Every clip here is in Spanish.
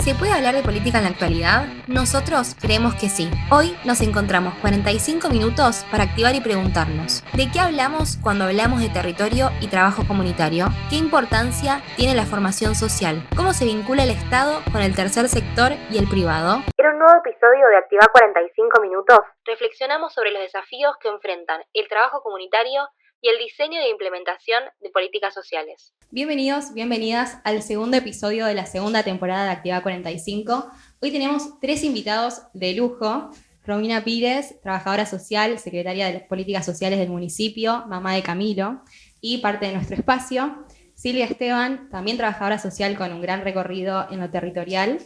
¿Se puede hablar de política en la actualidad? Nosotros creemos que sí. Hoy nos encontramos 45 minutos para activar y preguntarnos: ¿de qué hablamos cuando hablamos de territorio y trabajo comunitario? ¿Qué importancia tiene la formación social? ¿Cómo se vincula el Estado con el tercer sector y el privado? En un nuevo episodio de Activar 45 minutos, reflexionamos sobre los desafíos que enfrentan el trabajo comunitario y el diseño e implementación de políticas sociales. Bienvenidos, bienvenidas al segundo episodio de la segunda temporada de Actividad 45. Hoy tenemos 3 invitados de lujo. Romina Pires, trabajadora social, secretaria de las políticas sociales del municipio, mamá de Camilo y parte de nuestro espacio. Silvia Esteban, también trabajadora social con un gran recorrido en lo territorial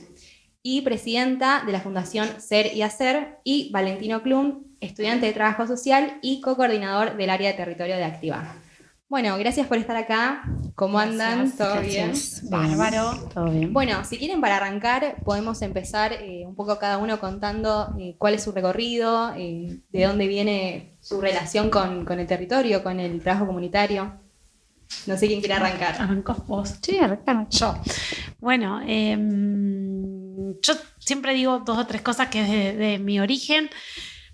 y presidenta de la Fundación Ser y Hacer. Y Valentino Klum, estudiante de trabajo social y co-coordinador del área de territorio de Activa. Bueno, gracias por estar acá. ¿Cómo andan? ¿Todo bien? Bárbaro. Todo bien. Bueno, si quieren, para arrancar, podemos empezar un poco cada uno contando cuál es su recorrido, de dónde viene su relación con el territorio, con el trabajo comunitario. No sé quién quiere arrancar. ¿Arrancás vos? Sí, arrancar. Yo. Bueno, yo siempre digo 2 o 3 cosas que es de mi origen.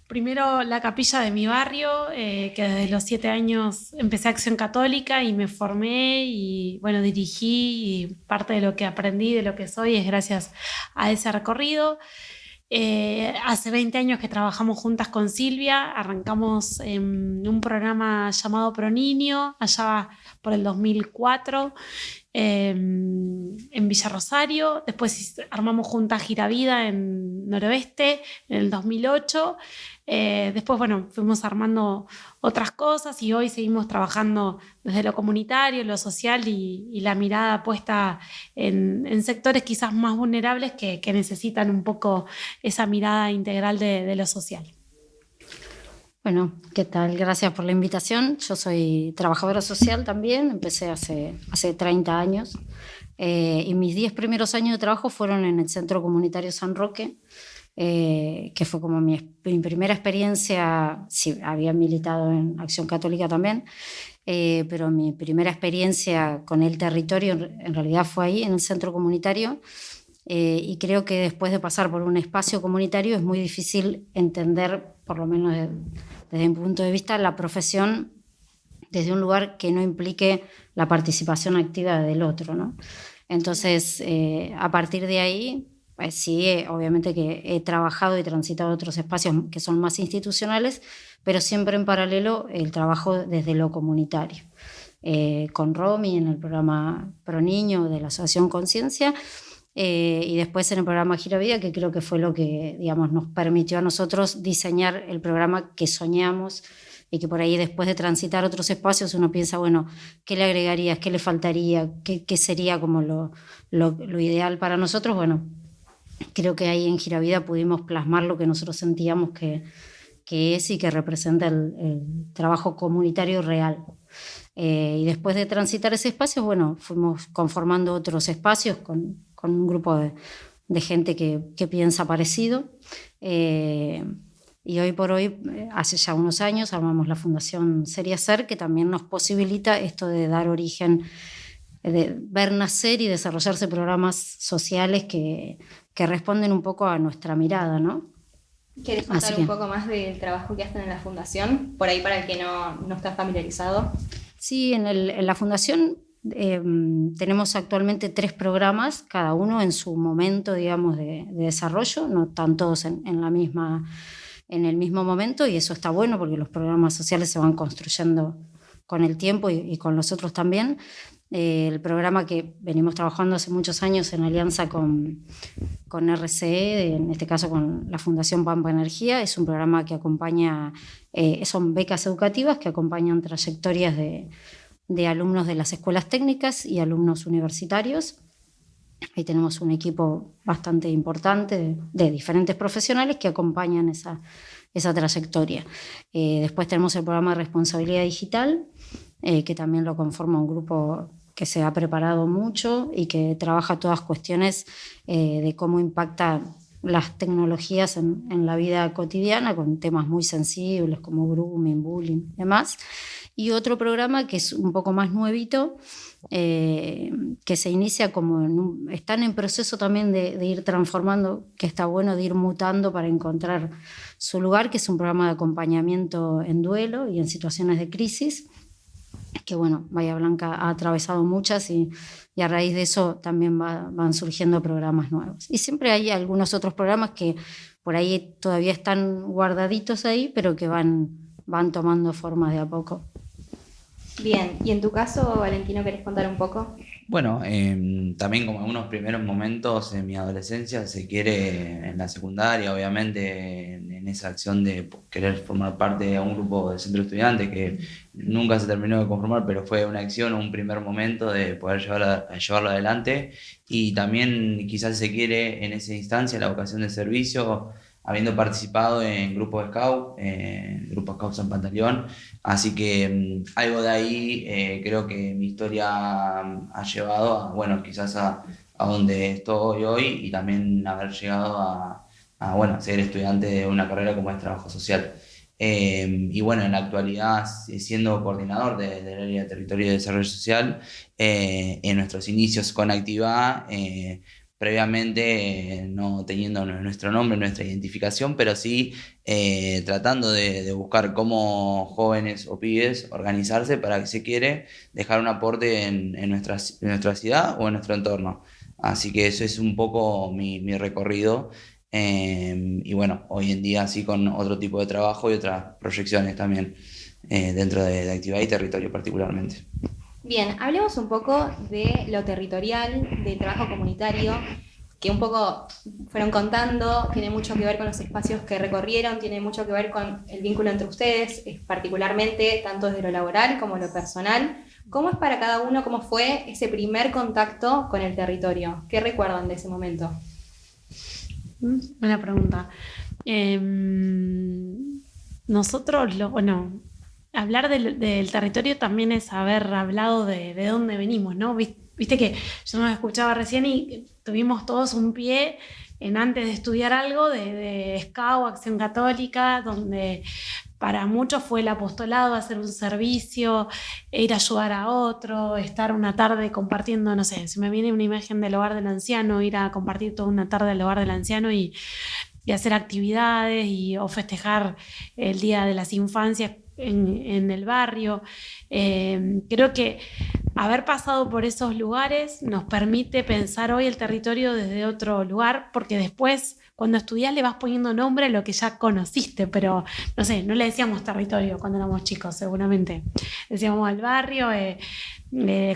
Primero, la capilla de mi barrio, que desde los 7 años empecé Acción Católica y me formé y, bueno, dirigí, y parte de lo que aprendí, de lo que soy, es gracias a ese recorrido. Hace 20 años que trabajamos juntas con Silvia, arrancamos en un programa llamado Pro Niño, allá por el 2004, en Villa Rosario. Después armamos juntas Giravida en Noroeste en el 2008. Después, bueno, fuimos armando otras cosas y hoy seguimos trabajando desde lo comunitario, lo social y la mirada puesta en sectores quizás más vulnerables que necesitan un poco esa mirada integral de lo social. Bueno, ¿qué tal? Gracias por la invitación. Yo soy trabajadora social también, empecé hace 30 años y mis 10 primeros años de trabajo fueron en el Centro Comunitario San Roque, que fue como mi primera experiencia. Sí, había militado en Acción Católica también, pero mi primera experiencia con el territorio en realidad fue ahí, en el Centro Comunitario. Y creo que después de pasar por un espacio comunitario es muy difícil entender, por lo menos desde mi punto de vista, la profesión desde un lugar que no implique la participación activa del otro, ¿no? Entonces, a partir de ahí, pues sí, obviamente que he trabajado y transitado otros espacios que son más institucionales, pero siempre en paralelo el trabajo desde lo comunitario. Con Romy en el programa Pro Niño de la Asociación Conciencia, y después en el programa Giravida, que creo que fue lo que, digamos, nos permitió a nosotros diseñar el programa que soñamos, y que por ahí después de transitar otros espacios uno piensa, bueno, ¿qué le agregarías? ¿Qué le faltaría? ¿Qué sería como lo ideal para nosotros? Bueno, creo que ahí en Giravida pudimos plasmar lo que nosotros sentíamos que es y que representa el trabajo comunitario real. Y después de transitar ese espacio, bueno, fuimos conformando otros espacios con un grupo de gente que piensa parecido. Y hoy por hoy, hace ya unos años, armamos la Fundación Ser y Hacer, que también nos posibilita esto de dar origen, de ver nacer y desarrollarse programas sociales que responden un poco a nuestra mirada, ¿no? ¿Quieres contar un poco más del trabajo que hacen en la Fundación? Por ahí, para el que no está familiarizado. Sí, en la Fundación tenemos actualmente 3 programas, cada uno en su momento, digamos, de desarrollo. No están todos en el mismo momento, y eso está bueno porque los programas sociales se van construyendo con el tiempo y con los otros también. El programa que venimos trabajando hace muchos años en alianza con RCE, en este caso con la Fundación Pampa Energía, es un programa que acompaña, son becas educativas que acompañan trayectorias de alumnos de las escuelas técnicas y alumnos universitarios. Ahí tenemos un equipo bastante importante de diferentes profesionales que acompañan esa trayectoria. Después tenemos el programa de responsabilidad digital, que también lo conforma un grupo que se ha preparado mucho y que trabaja todas cuestiones de cómo impacta las tecnologías en la vida cotidiana con temas muy sensibles como grooming, bullying y demás. Y otro programa que es un poco más nuevito, que se inicia como están en proceso también de ir transformando, que está bueno de ir mutando para encontrar su lugar, que es un programa de acompañamiento en duelo y en situaciones de crisis, que bueno, Bahía Blanca ha atravesado muchas y a raíz de eso también van surgiendo programas nuevos. Y siempre hay algunos otros programas que por ahí todavía están guardaditos ahí, pero que van tomando forma de a poco. Bien, y en tu caso, Valentino, ¿querés contar un poco? Bueno, también como en unos primeros momentos en mi adolescencia, se quiere en la secundaria, obviamente, en esa acción de querer formar parte de un grupo de centro estudiante que nunca se terminó de conformar, pero fue una acción, un primer momento de poder llevarlo adelante. Y también quizás se quiere en esa instancia la vocación de servicio, habiendo participado en grupos Scouts San Pantaleón. Así que algo de ahí creo que mi historia ha llevado a, bueno, quizás a donde estoy hoy y también haber llegado a ser estudiante de una carrera como es trabajo social. Y bueno, en la actualidad siendo coordinador del área de territorio y desarrollo social, en nuestros inicios con Activa, previamente no teniendo nuestro nombre, nuestra identificación, pero sí tratando de buscar cómo jóvenes o pibes organizarse para que se quiere dejar un aporte en nuestra ciudad o en nuestro entorno. Así que eso es un poco mi recorrido. Y bueno, hoy en día sí con otro tipo de trabajo y otras proyecciones también dentro de actividad y territorio particularmente. Bien, hablemos un poco de lo territorial, del trabajo comunitario, que un poco fueron contando, tiene mucho que ver con los espacios que recorrieron, tiene mucho que ver con el vínculo entre ustedes, particularmente tanto desde lo laboral como lo personal. ¿Cómo es para cada uno, cómo fue ese primer contacto con el territorio? ¿Qué recuerdan de ese momento? Buena pregunta. Nosotros, hablar del territorio también es haber hablado de dónde venimos, ¿no? Viste que yo nos escuchaba recién y tuvimos todos un pie en antes de estudiar algo de SCAU, Acción Católica, donde para muchos fue el apostolado, hacer un servicio, ir a ayudar a otro, estar una tarde compartiendo, no sé, se me viene una imagen del hogar del anciano, ir a compartir toda una tarde al hogar del anciano y hacer actividades o festejar el Día de las Infancias en el barrio. Creo que haber pasado por esos lugares nos permite pensar hoy el territorio desde otro lugar, porque después cuando estudiás le vas poniendo nombre a lo que ya conociste, pero no sé, no le decíamos territorio cuando éramos chicos, seguramente. Decíamos el barrio,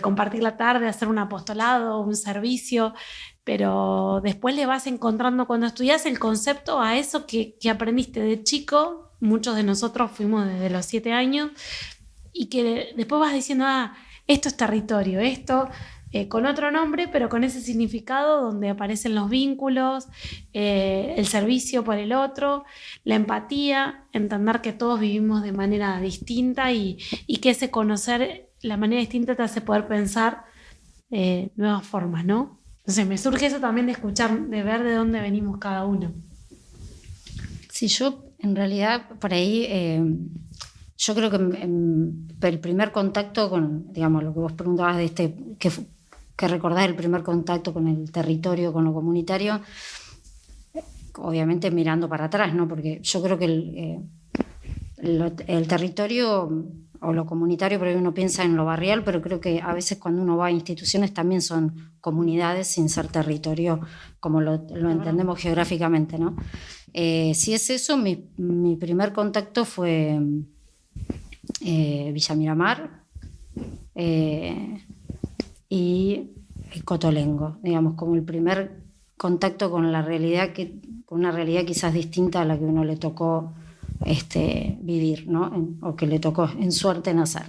compartir la tarde, hacer un apostolado, un servicio, pero después le vas encontrando cuando estudias el concepto a eso que aprendiste de chico. Muchos de nosotros fuimos desde los 7 años y que después vas diciendo, esto es territorio, esto con otro nombre, pero con ese significado donde aparecen los vínculos, el servicio por el otro, la empatía, entender que todos vivimos de manera distinta y que ese conocer la manera distinta te hace poder pensar nuevas formas, ¿no? Entonces me surge eso también de escuchar, de ver de dónde venimos cada uno. Sí, yo en realidad por ahí, yo creo que el primer contacto con, digamos, lo que vos preguntabas de que recordás el primer contacto con el territorio, con lo comunitario, obviamente mirando para atrás, ¿no? Porque yo creo que el territorio o lo comunitario, porque uno piensa en lo barrial, pero creo que a veces cuando uno va a instituciones también son comunidades sin ser territorio, como lo entendemos geográficamente, ¿no? Si es eso, mi primer contacto fue Villa Miramar y Cotolengo, digamos, como el primer contacto con la realidad, con una realidad quizás distinta a la que uno le tocó vivir, ¿no? O que le tocó en suerte nacer.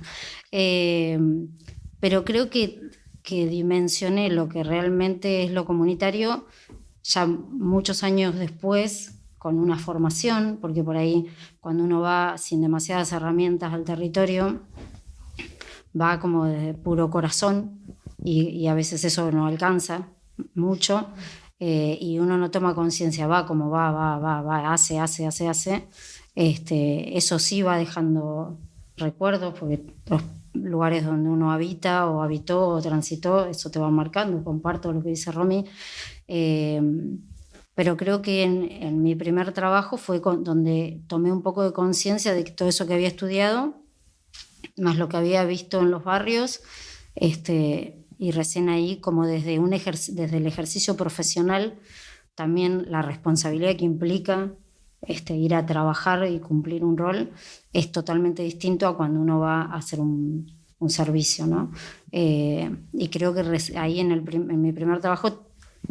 Pero creo que dimensioné lo que realmente es lo comunitario ya muchos años después, con una formación, porque por ahí cuando uno va sin demasiadas herramientas al territorio, va como de puro corazón y a veces eso no alcanza mucho. y uno no toma conciencia, va como va, hace, eso sí va dejando recuerdos, porque los lugares donde uno habita o habitó o transitó, eso te va marcando. Comparto lo que dice Romy, pero creo que en mi primer trabajo fue donde tomé un poco de conciencia de que todo eso que había estudiado, más lo que había visto en los barrios, y recién ahí, como desde el ejercicio profesional, también la responsabilidad que implica ir a trabajar y cumplir un rol es totalmente distinto a cuando uno va a hacer un servicio, ¿no? Y creo que ahí en mi primer trabajo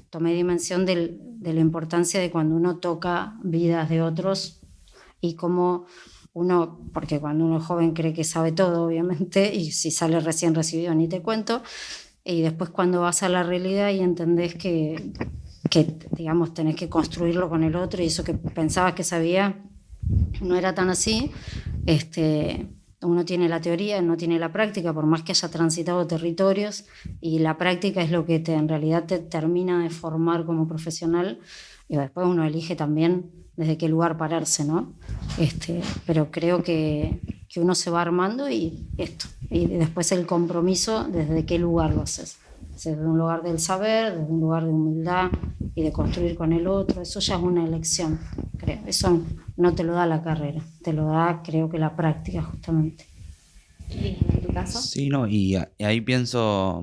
tomé dimensión de la importancia de cuando uno toca vidas de otros y cómo uno, porque cuando uno es joven cree que sabe todo, obviamente, y si sale recién recibido ni te cuento, y después cuando vas a la realidad y entendés que digamos, tenés que construirlo con el otro y eso que pensabas que sabía no era tan así. Uno tiene la teoría, no tiene la práctica, por más que haya transitado territorios, y la práctica es lo que en realidad te termina de formar como profesional, y después uno elige también desde qué lugar pararse, ¿no? Pero creo que uno se va armando y después el compromiso, desde qué lugar lo haces. Desde un lugar del saber, desde un lugar de humildad y de construir con el otro. Eso ya es una elección, creo. Eso no te lo da la carrera, te lo da, creo que la práctica, justamente. ¿Y en tu caso? Sí, no, y ahí pienso,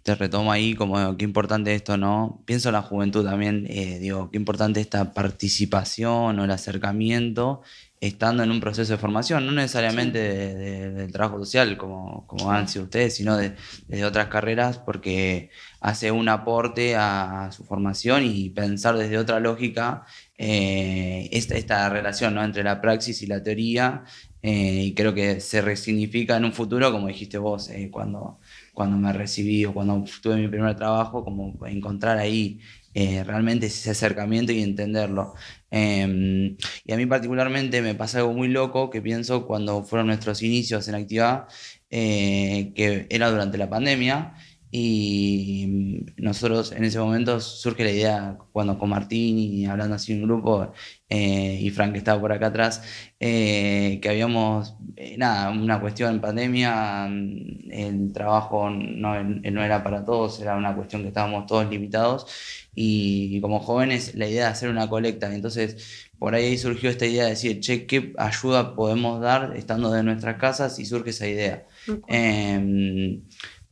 te retomo ahí como qué importante esto, ¿no? Pienso en la juventud también, digo, qué importante esta participación o el acercamiento estando en un proceso de formación, no necesariamente del trabajo social como han sido ustedes, sino de otras carreras, porque hace un aporte a su formación y pensar desde otra lógica esta relación, ¿no?, entre la praxis y la teoría, y creo que se resignifica en un futuro, como dijiste vos, cuando me recibí o cuando tuve mi primer trabajo, como encontrar ahí realmente ese acercamiento y entenderlo. Y a mí particularmente me pasa algo muy loco que pienso cuando fueron nuestros inicios en actividad, que era durante la pandemia, y nosotros en ese momento surge la idea, cuando con Martín y hablando así en un grupo, y Frank que estaba por acá atrás, que habíamos, una cuestión en pandemia, el trabajo no era para todos, era una cuestión que estábamos todos limitados, y como jóvenes la idea de hacer una colecta, entonces por ahí surgió esta idea de decir, che, ¿qué ayuda podemos dar estando de nuestras casas? Y surge esa idea.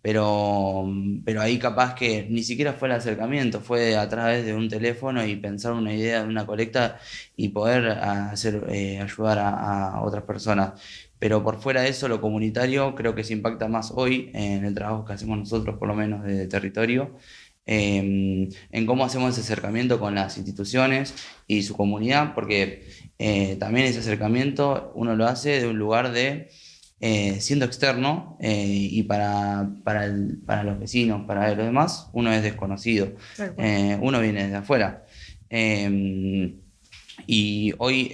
Pero ahí capaz que ni siquiera fue el acercamiento, fue a través de un teléfono y pensar una idea de una colecta y poder ayudar a otras personas. Pero por fuera de eso, lo comunitario creo que se impacta más hoy en el trabajo que hacemos nosotros, por lo menos de territorio, en cómo hacemos ese acercamiento con las instituciones y su comunidad, porque también ese acercamiento uno lo hace de un lugar de siendo externo, y para los vecinos, para los demás, uno es desconocido, uno viene desde afuera. Y hoy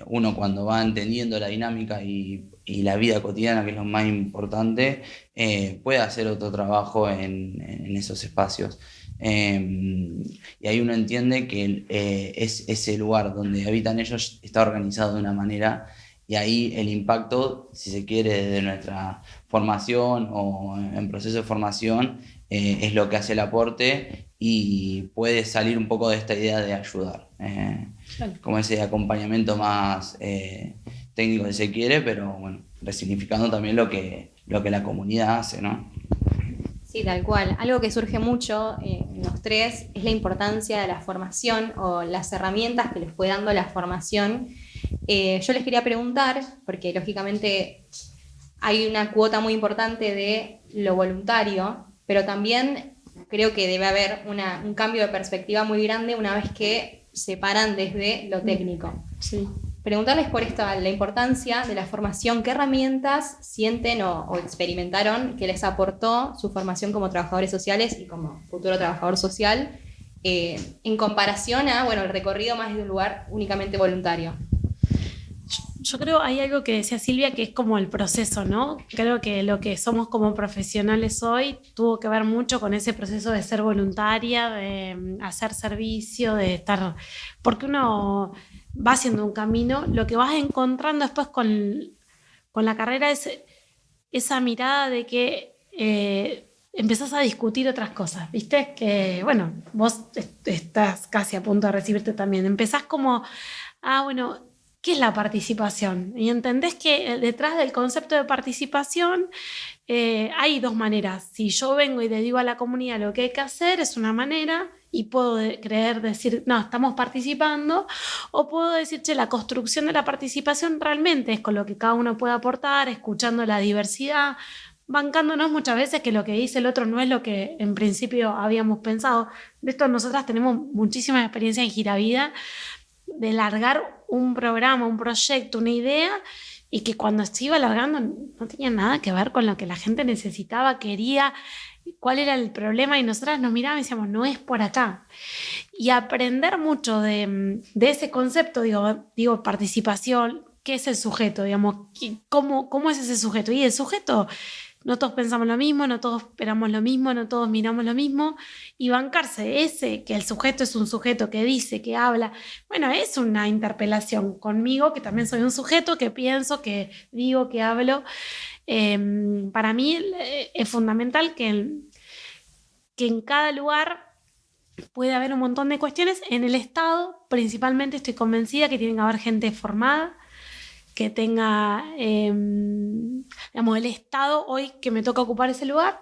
uno, cuando va entendiendo la dinámica y la vida cotidiana, que es lo más importante, puede hacer otro trabajo en esos espacios. Y ahí uno entiende que ese lugar donde habitan ellos está organizado de una manera, y ahí el impacto, si se quiere, desde nuestra formación o en proceso de formación, es lo que hace el aporte y puede salir un poco de esta idea de ayudar. Como ese acompañamiento más técnico, si se quiere, pero bueno, resignificando también lo que la comunidad hace, ¿no? Sí, tal cual. Algo que surge mucho en los tres es la importancia de la formación o las herramientas que les fue dando la formación. Yo les quería preguntar, porque lógicamente hay una cuota muy importante de lo voluntario, pero también creo que debe haber un cambio de perspectiva muy grande una vez que se paran desde lo técnico. Sí. Preguntarles por esto, la importancia de la formación, qué herramientas sienten o experimentaron que les aportó su formación como trabajadores sociales y como futuro trabajador social, en comparación a el recorrido más de un lugar únicamente voluntario. Yo creo hay algo que decía Silvia que es como el proceso, ¿no? Creo que lo que somos como profesionales hoy tuvo que ver mucho con ese proceso de ser voluntaria, de hacer servicio, de estar... Porque uno va haciendo un camino, lo que vas encontrando después con la carrera es esa mirada de que empezás a discutir otras cosas, ¿viste? Que, bueno, vos estás casi a punto de recibirte también. Empezás como, bueno, ¿qué es la participación? Y entendés que detrás del concepto de participación hay dos maneras. Si yo vengo y le digo a la comunidad lo que hay que hacer, es una manera, y puedo decir, no, estamos participando, o puedo decir, che, la construcción de la participación realmente es con lo que cada uno puede aportar, escuchando la diversidad, bancándonos muchas veces que lo que dice el otro no es lo que en principio habíamos pensado. De esto nosotras tenemos muchísima experiencia en Giravida, de largar un programa, un proyecto, una idea, y que cuando se iba largando no tenía nada que ver con lo que la gente necesitaba, quería, cuál era el problema, y nosotras nos mirábamos y decíamos, no es por acá. Y aprender mucho de ese concepto, digo, participación, ¿qué es el sujeto? Digamos, ¿cómo es ese sujeto? Y el sujeto, no todos pensamos lo mismo, no todos esperamos lo mismo, no todos miramos lo mismo, y bancarse que el sujeto es un sujeto que dice, que habla, bueno, es una interpelación conmigo, que también soy un sujeto, que pienso, que digo, que hablo. Para mí es fundamental que en cada lugar puede haber un montón de cuestiones. En el Estado, principalmente, estoy convencida que tiene que haber gente formada, que tenga, digamos, el Estado hoy que me toca ocupar ese lugar,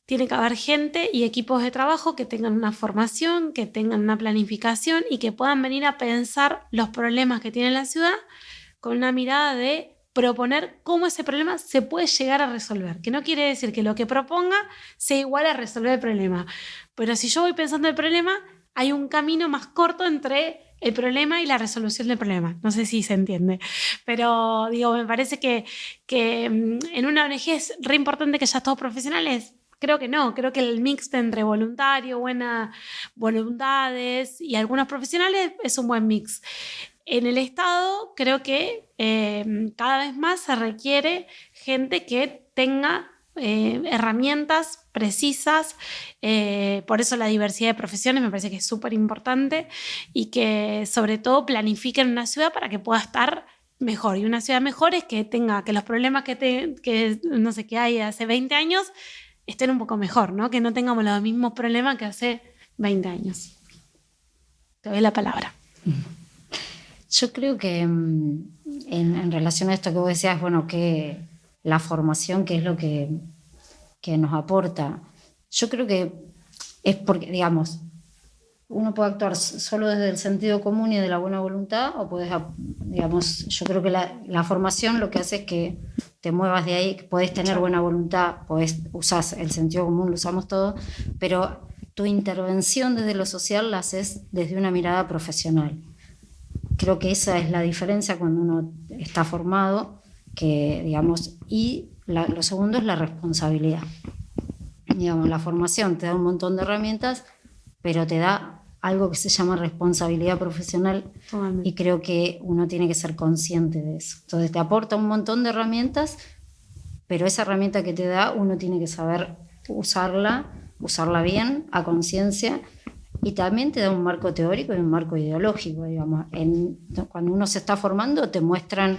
tiene que haber gente y equipos de trabajo que tengan una formación, que tengan una planificación y que puedan venir a pensar los problemas que tiene la ciudad con una mirada de proponer cómo ese problema se puede llegar a resolver. Que no quiere decir que lo que proponga sea igual a resolver el problema. Pero si yo voy pensando el problema, hay un camino más corto entre el problema y la resolución del problema. No sé si se entiende. Pero digo, me parece que en una ONG es re importante que haya todos profesionales. Creo que no, creo que el mix entre voluntario, buenas voluntades y algunos profesionales es un buen mix. En el Estado creo que cada vez más se requiere gente que tenga herramientas precisas, por eso la diversidad de profesiones me parece que es súper importante, y que sobre todo planifiquen una ciudad para que pueda estar mejor. Y una ciudad mejor es que tenga que los problemas que no sé, que hay hace 20 años estén un poco mejor, ¿no? Que no tengamos los mismos problemas que hace 20 años. Te doy la palabra. Yo creo que en relación a esto que vos decías, bueno, que la formación, que es lo que nos aporta, yo creo que es porque, digamos, uno puede actuar solo desde el sentido común y de la buena voluntad, o puedes, digamos, yo creo que la formación lo que hace es que te muevas de ahí, que podés tener buena voluntad, usás el sentido común, lo usamos todo, pero tu intervención desde lo social la haces desde una mirada profesional. Creo que esa es la diferencia cuando uno está formado, que, digamos, y lo segundo es la responsabilidad. Digamos, la formación te da un montón de herramientas, pero te da algo que se llama responsabilidad profesional, y creo que uno tiene que ser consciente de eso. Entonces te aporta un montón de herramientas, pero esa herramienta que te da uno tiene que saber usarla bien, a conciencia, y también te da un marco teórico y un marco ideológico, digamos. Cuando uno se está formando te muestran,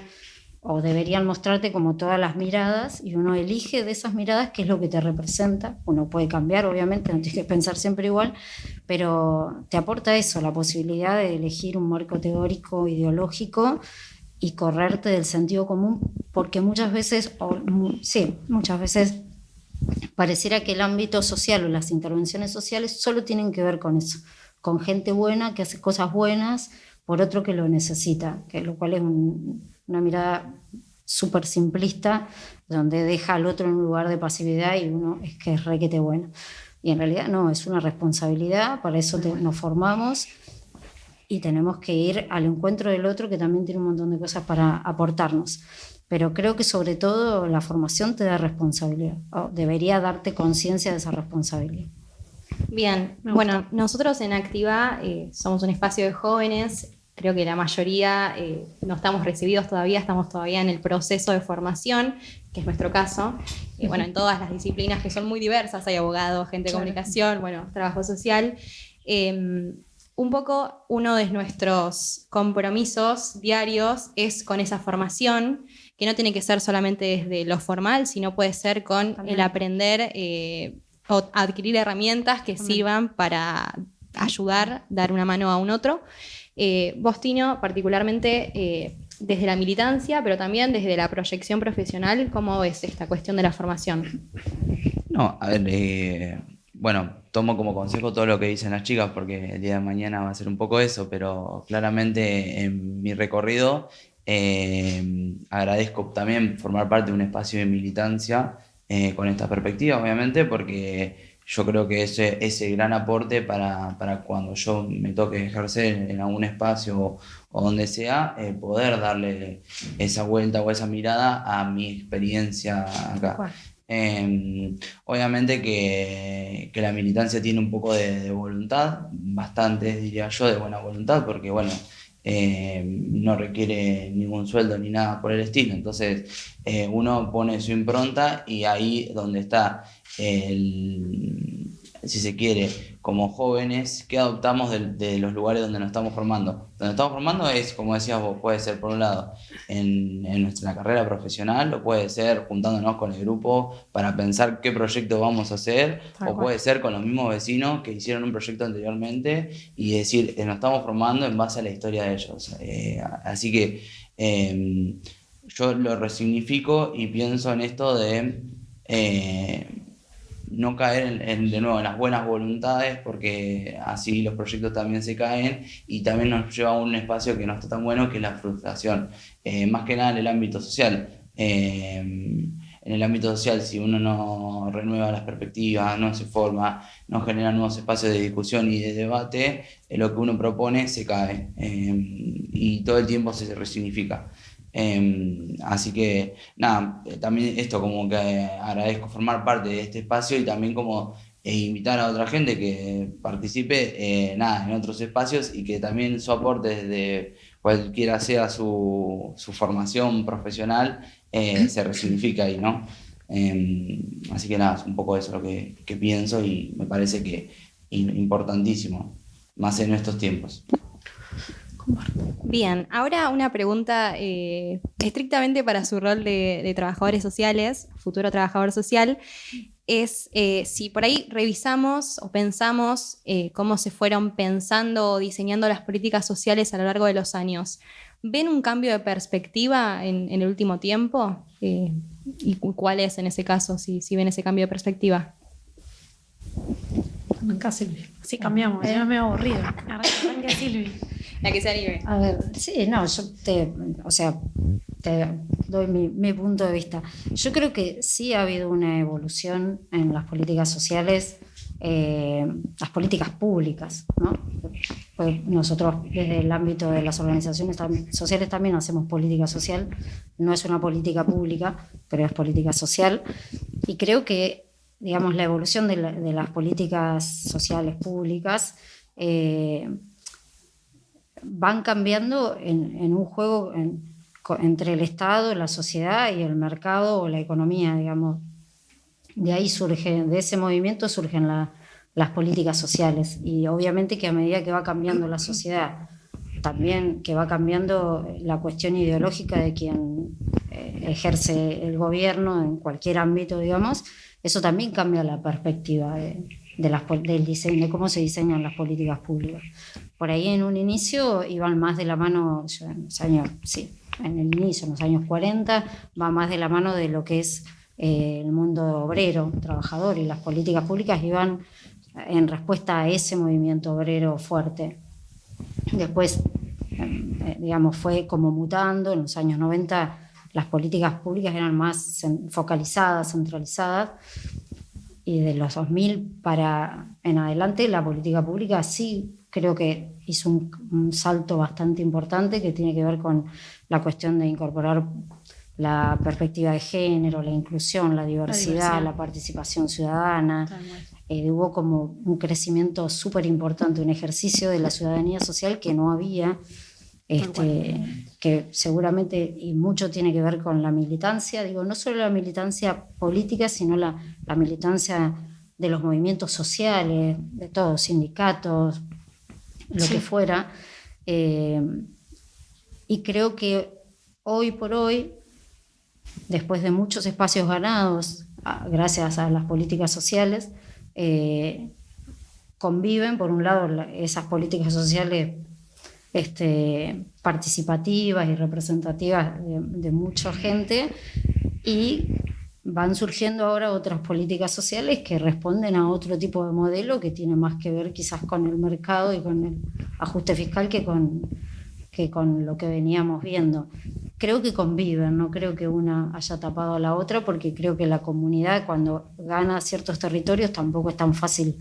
o deberían mostrarte, como todas las miradas, y uno elige de esas miradas qué es lo que te representa. Uno puede cambiar, obviamente, no tienes que pensar siempre igual, pero te aporta eso, la posibilidad de elegir un marco teórico, ideológico, y correrte del sentido común, porque muchas veces pareciera que el ámbito social o las intervenciones sociales solo tienen que ver con eso, con gente buena que hace cosas buenas por otro que lo necesita, lo cual es una mirada súper simplista, donde deja al otro en un lugar de pasividad y uno es que es requete bueno. Y en realidad no, es una responsabilidad, para eso nos formamos y tenemos que ir al encuentro del otro, que también tiene un montón de cosas para aportarnos. Pero creo que sobre todo la formación te da responsabilidad, o debería darte conciencia de esa responsabilidad. Bien, bueno, nosotros en Activa somos un espacio de jóvenes creo que la mayoría no estamos recibidos todavía, estamos todavía en el proceso de formación, que es nuestro caso. Bueno, en todas las disciplinas que son muy diversas, hay abogados, gente de comunicación, bueno, trabajo social. Un poco uno de nuestros compromisos diarios es con esa formación, que no tiene que ser solamente desde lo formal, sino puede ser con el aprender o adquirir herramientas que sirvan para ayudar, dar una mano a un otro. Vos, Tino, particularmente desde la militancia, pero también desde la proyección profesional, ¿cómo ves esta cuestión de la formación? No, a ver, bueno, tomo como consejo todo lo que dicen las chicas porque el día de mañana va a ser un poco eso, pero claramente en mi recorrido agradezco también formar parte de un espacio de militancia con esta perspectiva, obviamente, porque yo creo que ese gran aporte para cuando yo me toque ejercer en algún espacio o donde sea, poder darle esa vuelta o esa mirada a mi experiencia acá. Bueno. Obviamente que la militancia tiene un poco de voluntad, bastante diría yo, de buena voluntad, porque bueno, no requiere ningún sueldo ni nada por el estilo, entonces uno pone su impronta y ahí donde está si se quiere, como jóvenes, ¿qué adoptamos de los lugares donde nos estamos formando? Donde estamos formando es, como decías vos, puede ser por un lado en nuestra carrera profesional, o puede ser juntándonos con el grupo para pensar qué proyecto vamos a hacer, o puede ser con los mismos vecinos que hicieron un proyecto anteriormente y decir, nos estamos formando en base a la historia de ellos. Así que yo lo resignifico y pienso en esto de no caer de nuevo en las buenas voluntades, porque así los proyectos también se caen y también nos lleva a un espacio que no está tan bueno, que es la frustración, más que nada en el ámbito social. En el ámbito social, si uno no renueva las perspectivas, no se forma, no genera nuevos espacios de discusión y de debate, lo que uno propone se cae y todo el tiempo se resignifica. Así que nada, también esto como que agradezco formar parte de este espacio y también como invitar a otra gente que participe en otros espacios y que también su aporte desde cualquiera sea su formación profesional se resignifica ahí, ¿no? Así que nada, es un poco eso lo que pienso y me parece que importantísimo, más en estos tiempos. Bien, ahora una pregunta estrictamente para su rol de trabajadores sociales, futuro trabajador social, es si por ahí revisamos o pensamos cómo se fueron pensando o diseñando las políticas sociales a lo largo de los años. ¿Ven un cambio de perspectiva en el último tiempo? ¿Y cuál es en ese caso, si ven ese cambio de perspectiva? Nunca Silvi. Sí, cambiamos, ya me he aburrido. Arranca Silvi. La que se anime. A ver, sí, no, yo te doy mi punto de vista. Yo creo que sí ha habido una evolución en las políticas sociales, las políticas públicas, ¿no? Pues nosotros desde el ámbito de las organizaciones sociales también hacemos política social, no es una política pública, pero es política social, y creo que, digamos, la evolución de las políticas sociales públicas van cambiando en un juego entre el Estado, la sociedad y el mercado o la economía, digamos. De ahí de ese movimiento surgen las políticas sociales, y obviamente que a medida que va cambiando la sociedad, también que va cambiando la cuestión ideológica de quien ejerce el gobierno en cualquier ámbito, digamos, eso también cambia la perspectiva del diseño, de cómo se diseñan las políticas públicas. Por ahí en un inicio iban más de la mano, en el inicio, en los años 40, va más de la mano de lo que es el mundo obrero, trabajador, y las políticas públicas iban en respuesta a ese movimiento obrero fuerte. Después, digamos, fue como mutando. En los años 90 las políticas públicas eran más focalizadas, centralizadas, y de los 2000 en adelante la política pública sí creo que hizo un salto bastante importante que tiene que ver con la cuestión de incorporar la perspectiva de género, la inclusión, la diversidad, la participación ciudadana. Hubo como un crecimiento súper importante, un ejercicio de la ciudadanía social que no había que seguramente y mucho tiene que ver con la militancia, digo, no solo la militancia política, sino la militancia de los movimientos sociales, de todos, sindicatos, lo que fuera. Y creo que hoy por hoy, después de muchos espacios ganados, gracias a las políticas sociales, conviven, por un lado, esas políticas sociales participativas y representativas de mucha gente, y van surgiendo ahora otras políticas sociales que responden a otro tipo de modelo que tiene más que ver quizás con el mercado y con el ajuste fiscal que con lo que veníamos viendo. Creo que conviven, no creo que una haya tapado a la otra, porque creo que la comunidad, cuando gana ciertos territorios, tampoco es tan fácil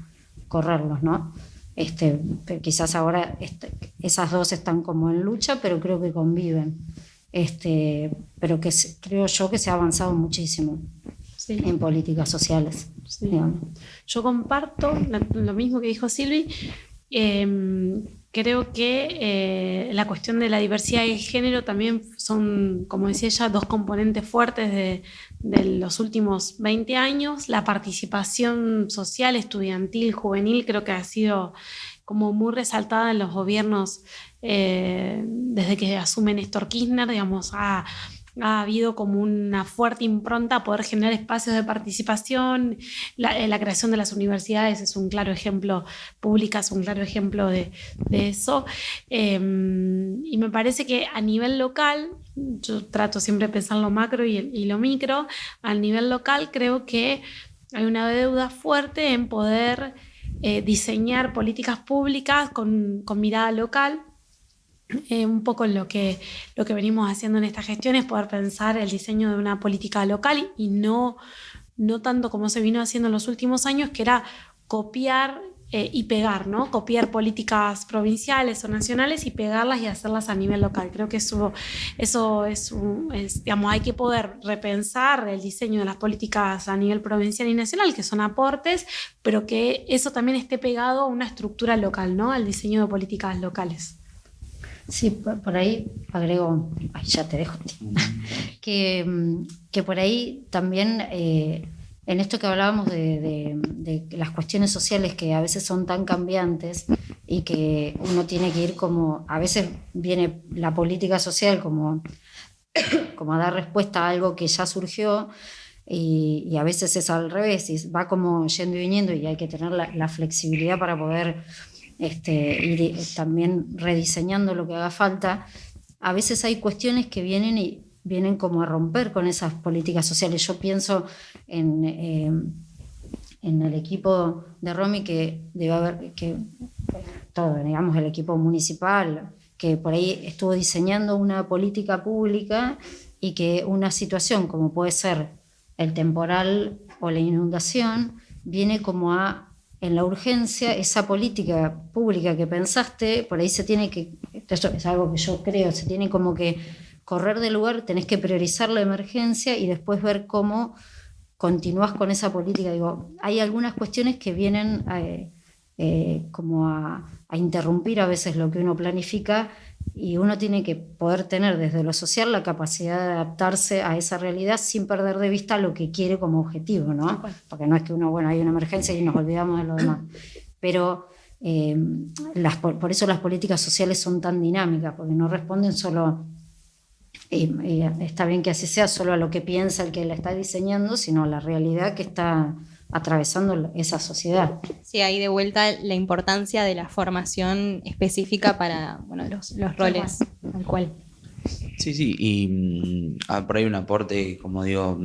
correrlos, ¿no? Quizás ahora esas dos están como en lucha, pero creo que conviven. Pero que creo yo que se ha avanzado muchísimo en políticas sociales. Sí. Yo comparto lo mismo que dijo Silvi. Creo que la cuestión de la diversidad y el género también son, como decía ella, dos componentes fuertes de los últimos 20 años. La participación social, estudiantil, juvenil, creo que ha sido como muy resaltada en los gobiernos desde que asume Néstor Kirchner, digamos, ha habido como una fuerte impronta a poder generar espacios de participación. La creación de las universidades es un claro ejemplo, públicas es un claro ejemplo de eso. Y me parece que a nivel local, yo trato siempre de pensar lo macro y lo micro, a nivel local creo que hay una deuda fuerte en poder diseñar políticas públicas con mirada local. Un poco lo que venimos haciendo en esta gestión es poder pensar el diseño de una política local y no tanto como se vino haciendo en los últimos años, que era copiar y pegar, ¿no? Copiar políticas provinciales o nacionales y pegarlas y hacerlas a nivel local. Creo que eso es digamos, hay que poder repensar el diseño de las políticas a nivel provincial y nacional, que son aportes, pero que eso también esté pegado a una estructura local, ¿no? Al diseño de políticas locales. Sí, por ahí agrego, ya te dejo, que por ahí también en esto que hablábamos de las cuestiones sociales que a veces son tan cambiantes y que uno tiene que ir como, a veces viene la política social como a dar respuesta a algo que ya surgió, y a veces es al revés, y va como yendo y viniendo, y hay que tener la flexibilidad para poder ir también rediseñando lo que haga falta. A veces hay cuestiones que vienen como a romper con esas políticas sociales. Yo pienso en el equipo de Romy, que debe haber, que todo, digamos, el equipo municipal, que por ahí estuvo diseñando una política pública, y que una situación como puede ser el temporal o la inundación viene como en la urgencia, esa política pública que pensaste, por ahí se tiene que, esto es algo que yo creo, se tiene como que correr del lugar, tenés que priorizar la emergencia y después ver cómo continúas con esa política. Digo, hay algunas cuestiones que vienen como a interrumpir a veces lo que uno planifica, y uno tiene que poder tener desde lo social la capacidad de adaptarse a esa realidad sin perder de vista lo que quiere como objetivo, ¿no? Porque no es que uno, bueno, hay una emergencia y nos olvidamos de lo demás. Pero por eso las políticas sociales son tan dinámicas, porque no responden solo, está bien que así sea, solo a lo que piensa el que la está diseñando, sino a la realidad que está atravesando esa sociedad. Sí, ahí de vuelta la importancia de la formación específica para los roles, tal cual. Sí, y por ahí un aporte, como digo,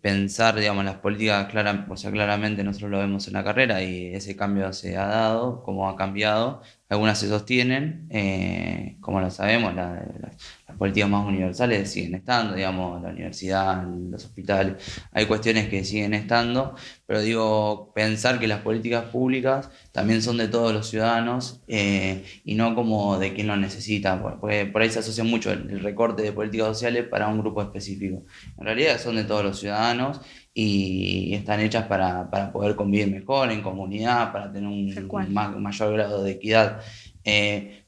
pensar, digamos, las políticas, claramente nosotros lo vemos en la carrera y ese cambio se ha dado, como ha cambiado. Algunas se sostienen, como lo sabemos, las políticas más universales siguen estando, digamos, la universidad, los hospitales, hay cuestiones que siguen estando, pero digo, pensar que las políticas públicas también son de todos los ciudadanos y no como de quien lo necesita, porque por ahí se asocia mucho el recorte de políticas sociales para un grupo específico. En realidad son de todos los ciudadanos y están hechas para poder convivir mejor en comunidad, para tener un mayor grado de equidad.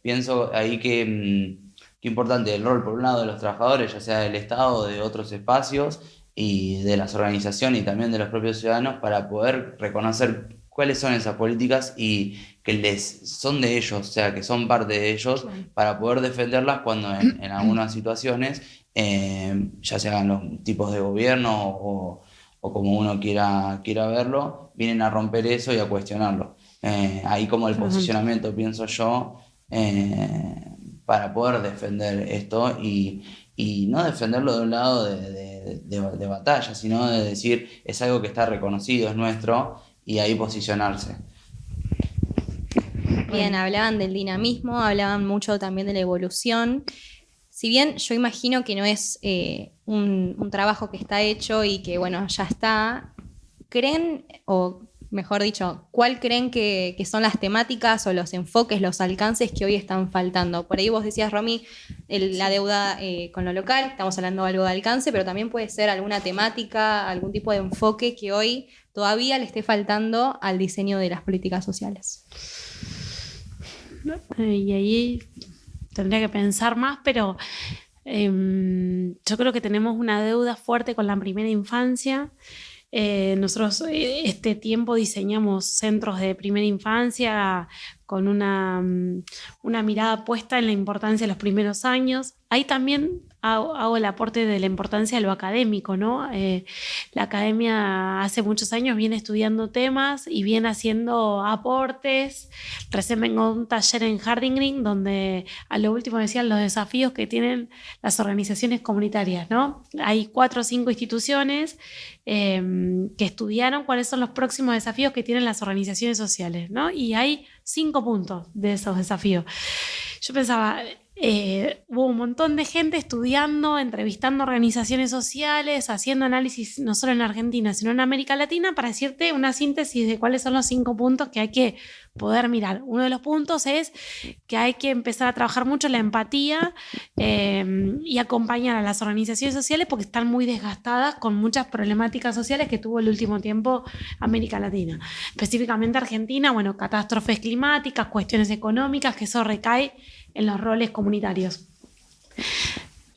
Pienso ahí que importante el rol, por un lado, de los trabajadores, ya sea del Estado o de otros espacios, y de las organizaciones y también de los propios ciudadanos, para poder reconocer cuáles son esas políticas y que son de ellos, o sea, que son parte de ellos, para poder defenderlas cuando en algunas situaciones, ya sean los tipos de gobierno o como uno quiera verlo, vienen a romper eso y a cuestionarlo. Ahí como el posicionamiento, pienso yo, para poder defender esto y no defenderlo de un lado de batalla, sino de decir es algo que está reconocido, es nuestro, y ahí posicionarse. Bien, hablaban del dinamismo, hablaban mucho también de la evolución. Si bien yo imagino que no es un trabajo que está hecho y que, bueno, ya está, ¿creen, o mejor dicho, cuál creen que son las temáticas o los enfoques, los alcances que hoy están faltando? Por ahí vos decías, Romy, la deuda con lo local, estamos hablando de algo de alcance, pero también puede ser alguna temática, algún tipo de enfoque que hoy todavía le esté faltando al diseño de las políticas sociales. Y ahí tendría que pensar más, pero yo creo que tenemos una deuda fuerte con la primera infancia. Nosotros este tiempo diseñamos centros de primera infancia con una mirada puesta en la importancia de los primeros años. Ahí también hago el aporte de la importancia de lo académico, ¿no? La academia hace muchos años viene estudiando temas y viene haciendo aportes. Recién vengo de un taller en Harding Green donde a lo último decían los desafíos que tienen las organizaciones comunitarias, ¿no? Hay 4 o 5 instituciones que estudiaron cuáles son los próximos desafíos que tienen las organizaciones sociales, ¿no? Y hay 5 puntos de esos desafíos. Yo pensaba, hubo un montón de gente estudiando, entrevistando organizaciones sociales, haciendo análisis no solo en Argentina, sino en América Latina, para decirte una síntesis de cuáles son los 5 puntos que hay que poder mirar. Uno de los puntos es que hay que empezar a trabajar mucho la empatía y acompañar a las organizaciones sociales porque están muy desgastadas con muchas problemáticas sociales que tuvo el último tiempo América Latina. Específicamente Argentina, bueno, catástrofes climáticas, cuestiones económicas, que eso recae en los roles comunitarios.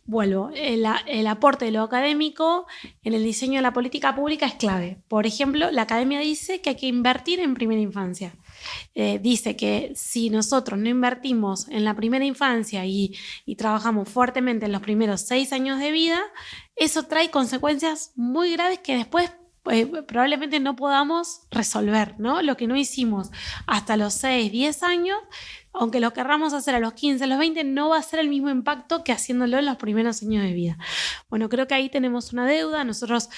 Vuelvo, el aporte de lo académico en el diseño de la política pública es clave. Por ejemplo, la academia dice que hay que invertir en primera infancia. Dice que si nosotros no invertimos en la primera infancia y trabajamos fuertemente en los primeros 6 años de vida, eso trae consecuencias muy graves que después probablemente no podamos resolver, ¿no? Lo que no hicimos hasta los 6, 10 años, aunque lo querramos hacer a los 15, a los 20, no va a ser el mismo impacto que haciéndolo en los primeros años de vida. Bueno, creo que ahí tenemos una deuda. Nosotros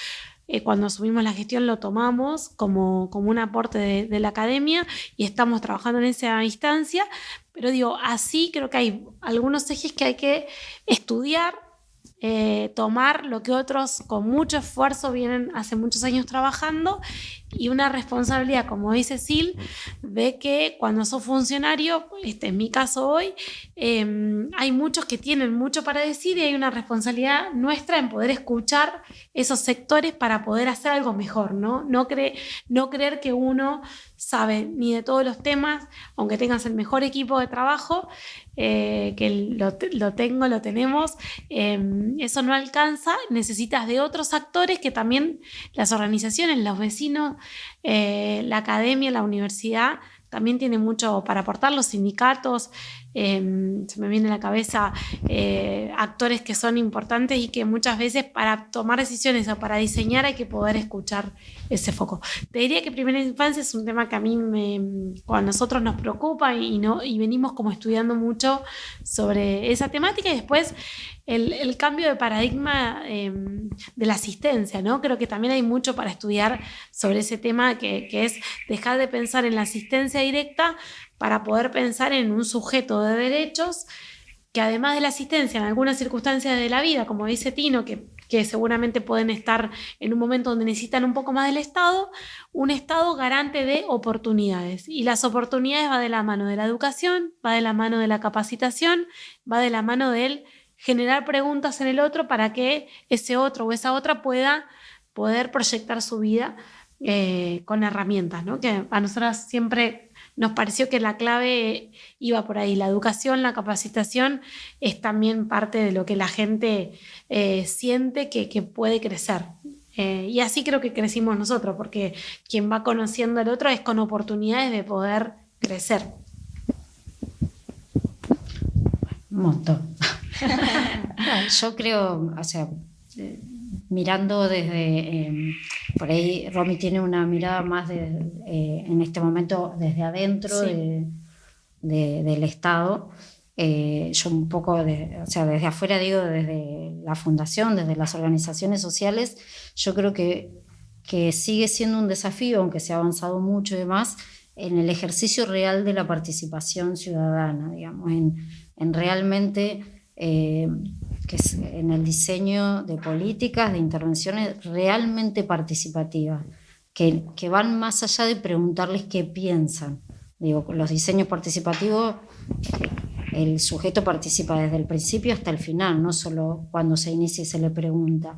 cuando asumimos la gestión lo tomamos como un aporte de la academia y estamos trabajando en esa instancia, pero digo, así creo que hay algunos ejes que hay que estudiar, tomar lo que otros con mucho esfuerzo vienen hace muchos años trabajando y una responsabilidad, como dice Sil, de que cuando sos funcionario, en mi caso hoy, hay muchos que tienen mucho para decir y hay una responsabilidad nuestra en poder escuchar esos sectores para poder hacer algo mejor, ¿no? No creer que uno sabe ni de todos los temas, aunque tengas el mejor equipo de trabajo, que lo tenemos, eso no alcanza, necesitas de otros actores que también las organizaciones, los vecinos, la academia, la universidad, también tiene mucho para aportar, los sindicatos, se me viene a la cabeza actores que son importantes y que muchas veces para tomar decisiones o para diseñar hay que poder escuchar ese foco. Te diría que primera infancia es un tema que a mí a nosotros nos preocupa y venimos como estudiando mucho sobre esa temática y después el cambio de paradigma de la asistencia, ¿no? Creo que también hay mucho para estudiar sobre ese tema que es dejar de pensar en la asistencia directa para poder pensar en un sujeto de derechos que además de la asistencia en algunas circunstancias de la vida, como dice Tino, que seguramente pueden estar en un momento donde necesitan un poco más del Estado, un Estado garante de oportunidades. Y las oportunidades va de la mano de la educación, va de la mano de la capacitación, va de la mano del generar preguntas en el otro para que ese otro o esa otra pueda poder proyectar su vida con herramientas, ¿no? Que a nosotras siempre nos pareció que la clave iba por ahí. La educación, la capacitación es también parte de lo que la gente siente que puede crecer. Y así creo que crecimos nosotros, porque quien va conociendo al otro es con oportunidades de poder crecer. Un montón. Yo creo, o sea, mirando desde, por ahí Romy tiene una mirada más en este momento desde adentro Sí. del Estado. Yo un poco, o sea, desde afuera digo, desde la fundación, desde las organizaciones sociales, yo creo que sigue siendo un desafío, aunque se ha avanzado mucho y demás, en el ejercicio real de la participación ciudadana, digamos, en realmente que es en el diseño de políticas, de intervenciones realmente participativas, que van más allá de preguntarles qué piensan. Digo, los diseños participativos, el sujeto participa desde el principio hasta el final, no solo cuando se inicia y se le pregunta.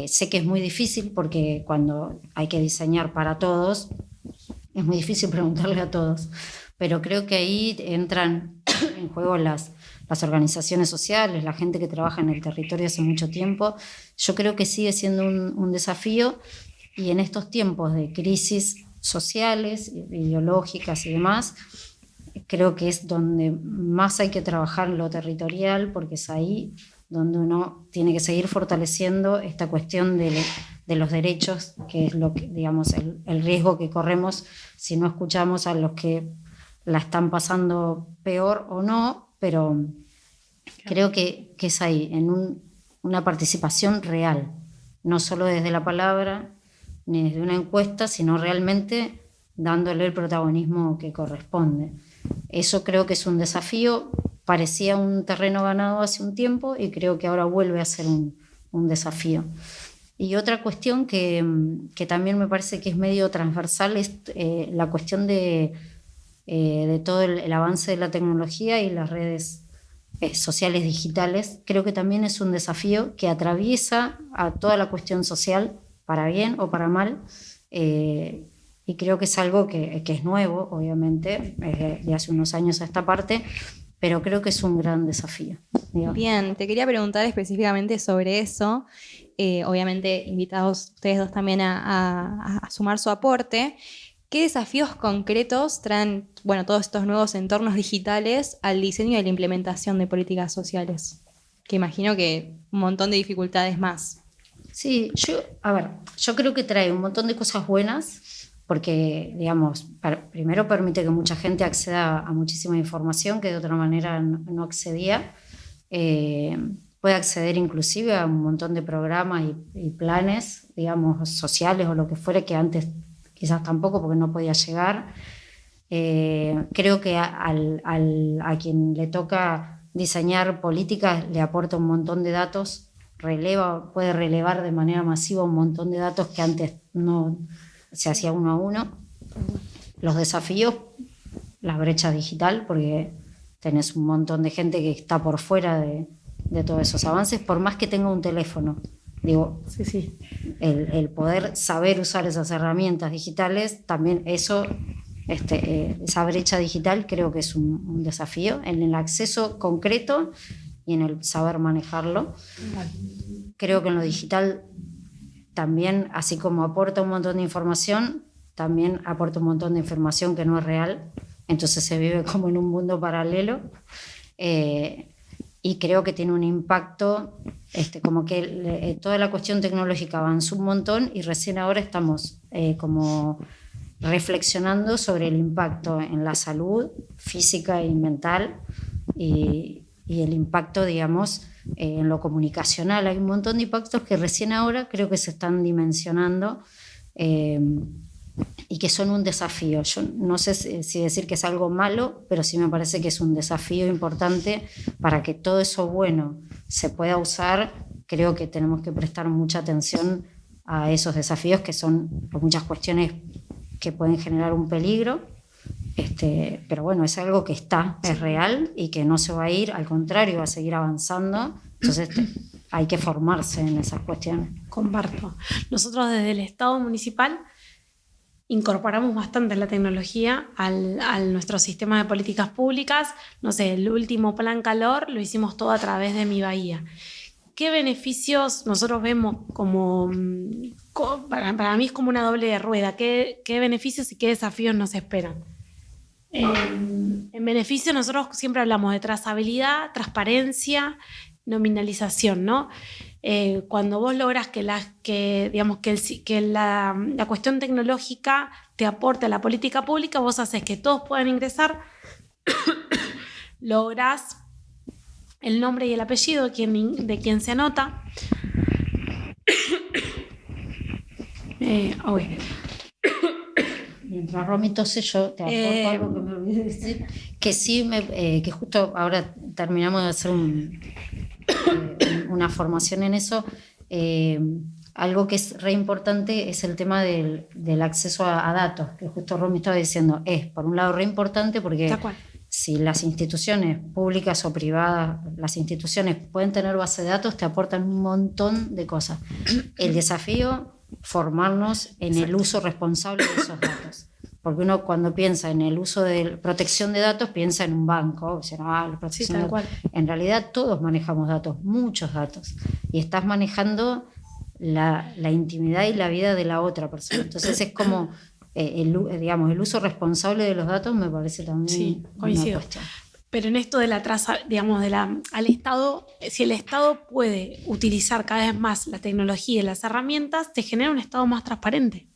Sé que es muy difícil porque cuando hay que diseñar para todos, es muy difícil preguntarle a todos, pero creo que ahí entran en juego las organizaciones sociales, la gente que trabaja en el territorio hace mucho tiempo. Yo creo que sigue siendo un desafío, y en estos tiempos de crisis sociales, ideológicas y demás, creo que es donde más hay que trabajar lo territorial, porque es ahí donde uno tiene que seguir fortaleciendo esta cuestión de los derechos, que es lo que, digamos, el riesgo que corremos si no escuchamos a los que la están pasando peor o no, pero creo que es ahí, en una participación real, no solo desde la palabra ni desde una encuesta, sino realmente dándole el protagonismo que corresponde. Eso creo que es un desafío. Parecía un terreno ganado hace un tiempo y creo que ahora vuelve a ser un desafío. Y otra cuestión que también me parece que es medio transversal es la cuestión de todo el avance de la tecnología y las redes sociales digitales. Creo que también es un desafío que atraviesa a toda la cuestión social, para bien o para mal, y creo que es algo que es nuevo, obviamente, de hace unos años a esta parte, pero creo que es un gran desafío, digamos. Bien, te quería preguntar específicamente sobre eso. Obviamente, invitados ustedes dos también a sumar su aporte. ¿Qué desafíos concretos traen, bueno, todos estos nuevos entornos digitales al diseño y la implementación de políticas sociales? Que imagino que un montón de dificultades más. Sí, yo creo que trae un montón de cosas buenas, porque, digamos, primero permite que mucha gente acceda a muchísima información que de otra manera no accedía. Puede acceder inclusive a un montón de programas y planes, digamos, sociales o lo que fuere, que antes quizás tampoco, porque no podía llegar. Creo que a quien le toca diseñar políticas le aporta un montón de datos, puede relevar de manera masiva un montón de datos que antes no se hacía uno a uno. Los desafíos, la brecha digital, porque tenés un montón de gente que está por fuera de todos esos avances, por más que tenga un teléfono. Digo, Sí. El poder saber usar esas herramientas digitales, también eso, esa brecha digital creo que es un desafío en el acceso concreto y en el saber manejarlo. Creo que en lo digital también, así como aporta un montón de información, también aporta un montón de información que no es real, entonces se vive como en un mundo paralelo. Y creo que tiene un impacto, como que toda la cuestión tecnológica avanzó un montón y recién ahora estamos como reflexionando sobre el impacto en la salud física y mental y el impacto, digamos, en lo comunicacional. Hay un montón de impactos que recién ahora creo que se están dimensionando y que son un desafío. Yo no sé si decir que es algo malo, pero sí me parece que es un desafío importante para que todo eso bueno se pueda usar. Creo que tenemos que prestar mucha atención a esos desafíos, que son muchas cuestiones que pueden generar un peligro, pero bueno, es algo que es real y que no se va a ir, al contrario, va a seguir avanzando. Entonces hay que formarse en esas cuestiones. Comparto. Nosotros desde el Estado municipal incorporamos bastante la tecnología al nuestro sistema de políticas públicas. No sé, el último plan calor lo hicimos todo a través de Mi Bahía. ¿Qué beneficios nosotros vemos para mí es como una doble rueda? ¿Qué beneficios y qué desafíos nos esperan? En beneficio nosotros siempre hablamos de trazabilidad, transparencia, nominalización, ¿no? Cuando vos logras que la cuestión tecnológica te aporte a la política pública, vos haces que todos puedan ingresar, lográs el nombre y el apellido de quien se anota. Mientras Romy tose, yo te aporto algo que me olvidé decir, que sí, que justo ahora terminamos de hacer una formación en eso. Algo que es re importante es el tema del acceso a datos, que justo Romy estaba diciendo. Es, por un lado, re importante porque si las instituciones públicas o privadas, las instituciones pueden tener base de datos, te aportan un montón de cosas. El desafío, formarnos en el uso responsable de esos datos. Porque uno cuando piensa en el uso de protección de datos, piensa en un banco, o sea, la protección de datos. En realidad todos manejamos datos, muchos datos, y estás manejando la intimidad y la vida de la otra persona. Entonces es como el uso responsable de los datos, me parece también una cuestión. Pero en esto de la traza, digamos, al Estado, si el Estado puede utilizar cada vez más la tecnología y las herramientas, te genera un Estado más transparente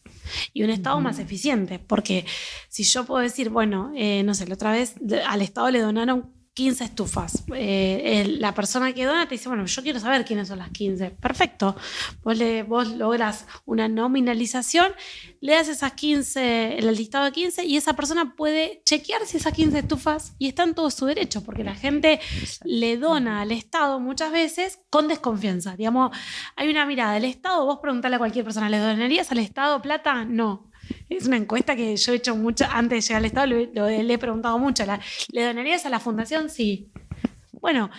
y un Estado más eficiente. Porque si yo puedo decir, bueno, no sé, la otra vez al Estado le donaron 15 estufas. La persona que dona te dice, bueno, yo quiero saber quiénes son las 15. Perfecto. Vos logras una nominalización, le das esas 15, el listado de 15, y esa persona puede chequear si esas 15 estufas, y está en todo su derecho, porque la gente le dona al Estado muchas veces con desconfianza. Digamos, hay una mirada del Estado, vos preguntale a cualquier persona, ¿le donarías al Estado plata? No. Es una encuesta que yo he hecho mucho antes de llegar al Estado, le he preguntado mucho. ¿Le donarías a la fundación? Sí. Bueno,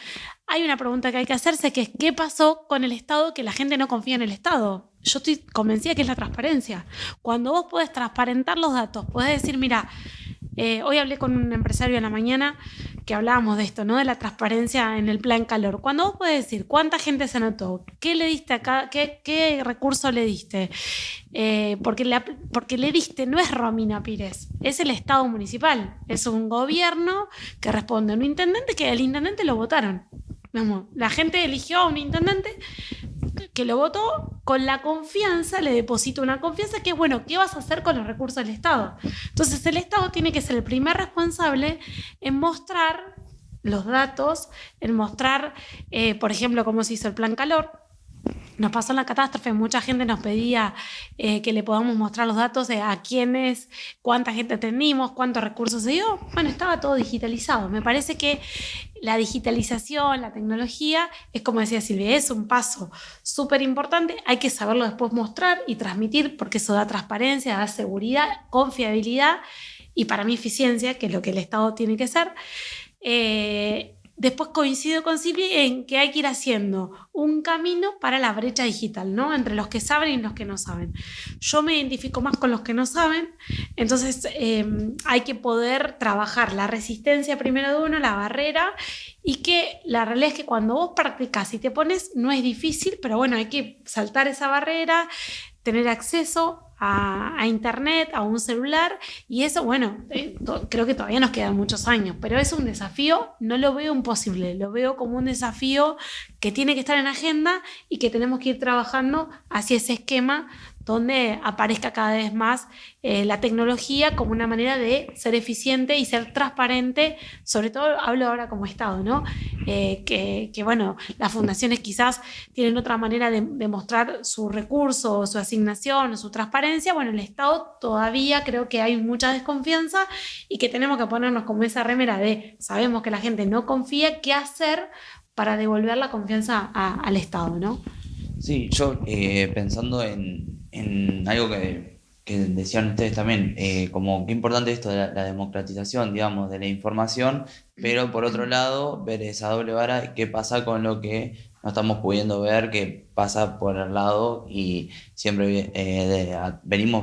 hay una pregunta que hay que hacerse, que es ¿qué pasó con el Estado que la gente no confía en el Estado? Yo estoy convencida que es la transparencia. Cuando vos podés transparentar los datos, podés decir, mira, hoy hablé con un empresario en la mañana que hablábamos de esto, ¿no? De la transparencia en el plan calor. Cuando vos podés decir cuánta gente se anotó, qué le diste acá, qué recurso le diste, porque le diste, no es Romina Pires, es el Estado municipal, es un gobierno que responde a un intendente, que el intendente lo votaron. Vamos, la gente eligió a un intendente que lo votó con la confianza, le deposita una confianza que es, bueno, ¿qué vas a hacer con los recursos del Estado? Entonces el Estado tiene que ser el primer responsable en mostrar los datos, en mostrar, por ejemplo, cómo se hizo el plan calor. Nos pasó en la catástrofe, mucha gente nos pedía que le podamos mostrar los datos de a quiénes, cuánta gente atendimos, cuántos recursos se dio. Bueno, estaba todo digitalizado. Me parece que la digitalización, la tecnología, es como decía Silvia, es un paso súper importante. Hay que saberlo después mostrar y transmitir, porque eso da transparencia, da seguridad, confiabilidad y para mí eficiencia, que es lo que el Estado tiene que ser. Después coincido con Silvia en que hay que ir haciendo un camino para la brecha digital, ¿no? Entre los que saben y los que no saben. Yo me identifico más con los que no saben, entonces hay que poder trabajar la resistencia primero de uno, la barrera, y que la realidad es que cuando vos practicás y te pones, no es difícil, pero bueno, hay que saltar esa barrera, tener acceso a internet, a un celular, y eso, bueno, creo que todavía nos quedan muchos años, pero es un desafío, no lo veo imposible, lo veo como un desafío que tiene que estar en agenda y que tenemos que ir trabajando hacia ese esquema donde aparezca cada vez más la tecnología como una manera de ser eficiente y ser transparente, sobre todo hablo ahora como Estado, ¿no? Que bueno, las fundaciones quizás tienen otra manera de mostrar su recurso, su asignación, su transparencia. Bueno, el Estado todavía creo que hay mucha desconfianza y que tenemos que ponernos como esa remera de sabemos que la gente no confía, ¿qué hacer para devolver la confianza al Estado, ¿no? Sí, yo pensando en algo que decían ustedes también, como qué importante esto de la democratización, digamos, de la información, pero por otro lado, ver esa doble vara, qué pasa con lo que no estamos pudiendo ver que pasa por el lado y siempre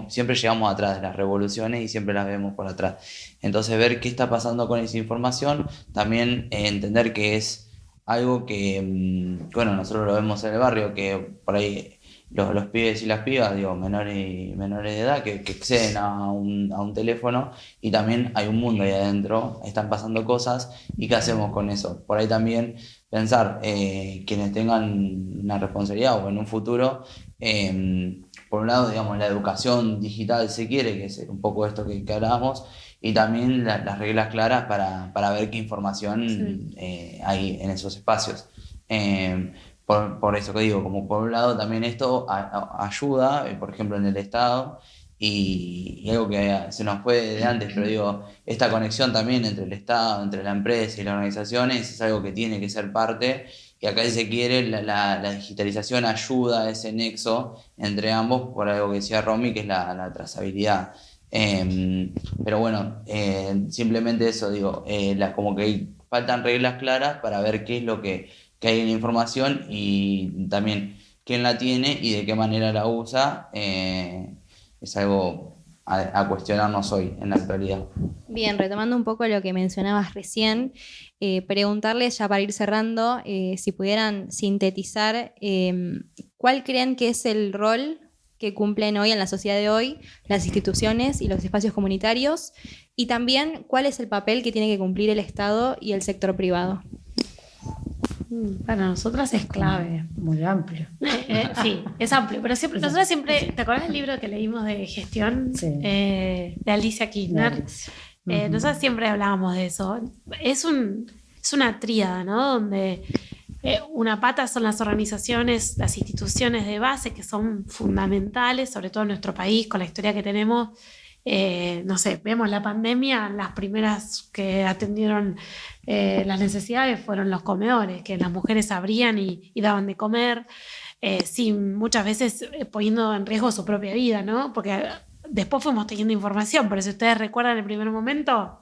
siempre llegamos atrás de las revoluciones y siempre las vemos por atrás. Entonces ver qué está pasando con esa información, también entender que es algo que, bueno, nosotros lo vemos en el barrio, que por ahí los pibes y las pibas, digo, menores de edad, que acceden a un teléfono y también hay un mundo ahí adentro, están pasando cosas y qué hacemos con eso. Por ahí también pensar, quienes tengan una responsabilidad o en un futuro, por un lado, digamos, la educación digital se quiere, que es un poco esto que hablábamos, y también las reglas claras para ver qué información hay en esos espacios. Por eso que digo, como por un lado también esto ayuda, por ejemplo en el Estado, y algo que se nos fue de antes, pero digo, esta conexión también entre el Estado, entre la empresa y las organizaciones es algo que tiene que ser parte, y acá si se quiere la digitalización ayuda a ese nexo entre ambos, por algo que decía Romy, que es la trazabilidad. Pero bueno, simplemente eso, digo, como que faltan reglas claras para ver qué es lo que hay en la información y también quién la tiene y de qué manera la usa, es algo a cuestionarnos hoy, en la actualidad. Bien, retomando un poco lo que mencionabas recién, preguntarles ya para ir cerrando, si pudieran sintetizar, ¿cuál creen que es el rol que cumplen hoy en la sociedad de hoy las instituciones y los espacios comunitarios? Y también, ¿cuál es el papel que tiene que cumplir el Estado y el sector privado? Para nosotras es clave. Muy amplio. Sí, es amplio, pero siempre, nosotros siempre, ¿te acuerdas del libro que leímos de gestión? Sí. De Alicia Kirchner. Nosotros siempre hablábamos de eso. Es una tríada, ¿no? Donde una pata son las organizaciones, las instituciones de base que son fundamentales, sobre todo en nuestro país, con la historia que tenemos. No sé, vemos la pandemia, las primeras que atendieron las necesidades fueron los comedores, que las mujeres abrían y daban de comer, sin muchas veces poniendo en riesgo su propia vida, ¿no? Porque después fuimos teniendo información, pero si ustedes recuerdan el primer momento,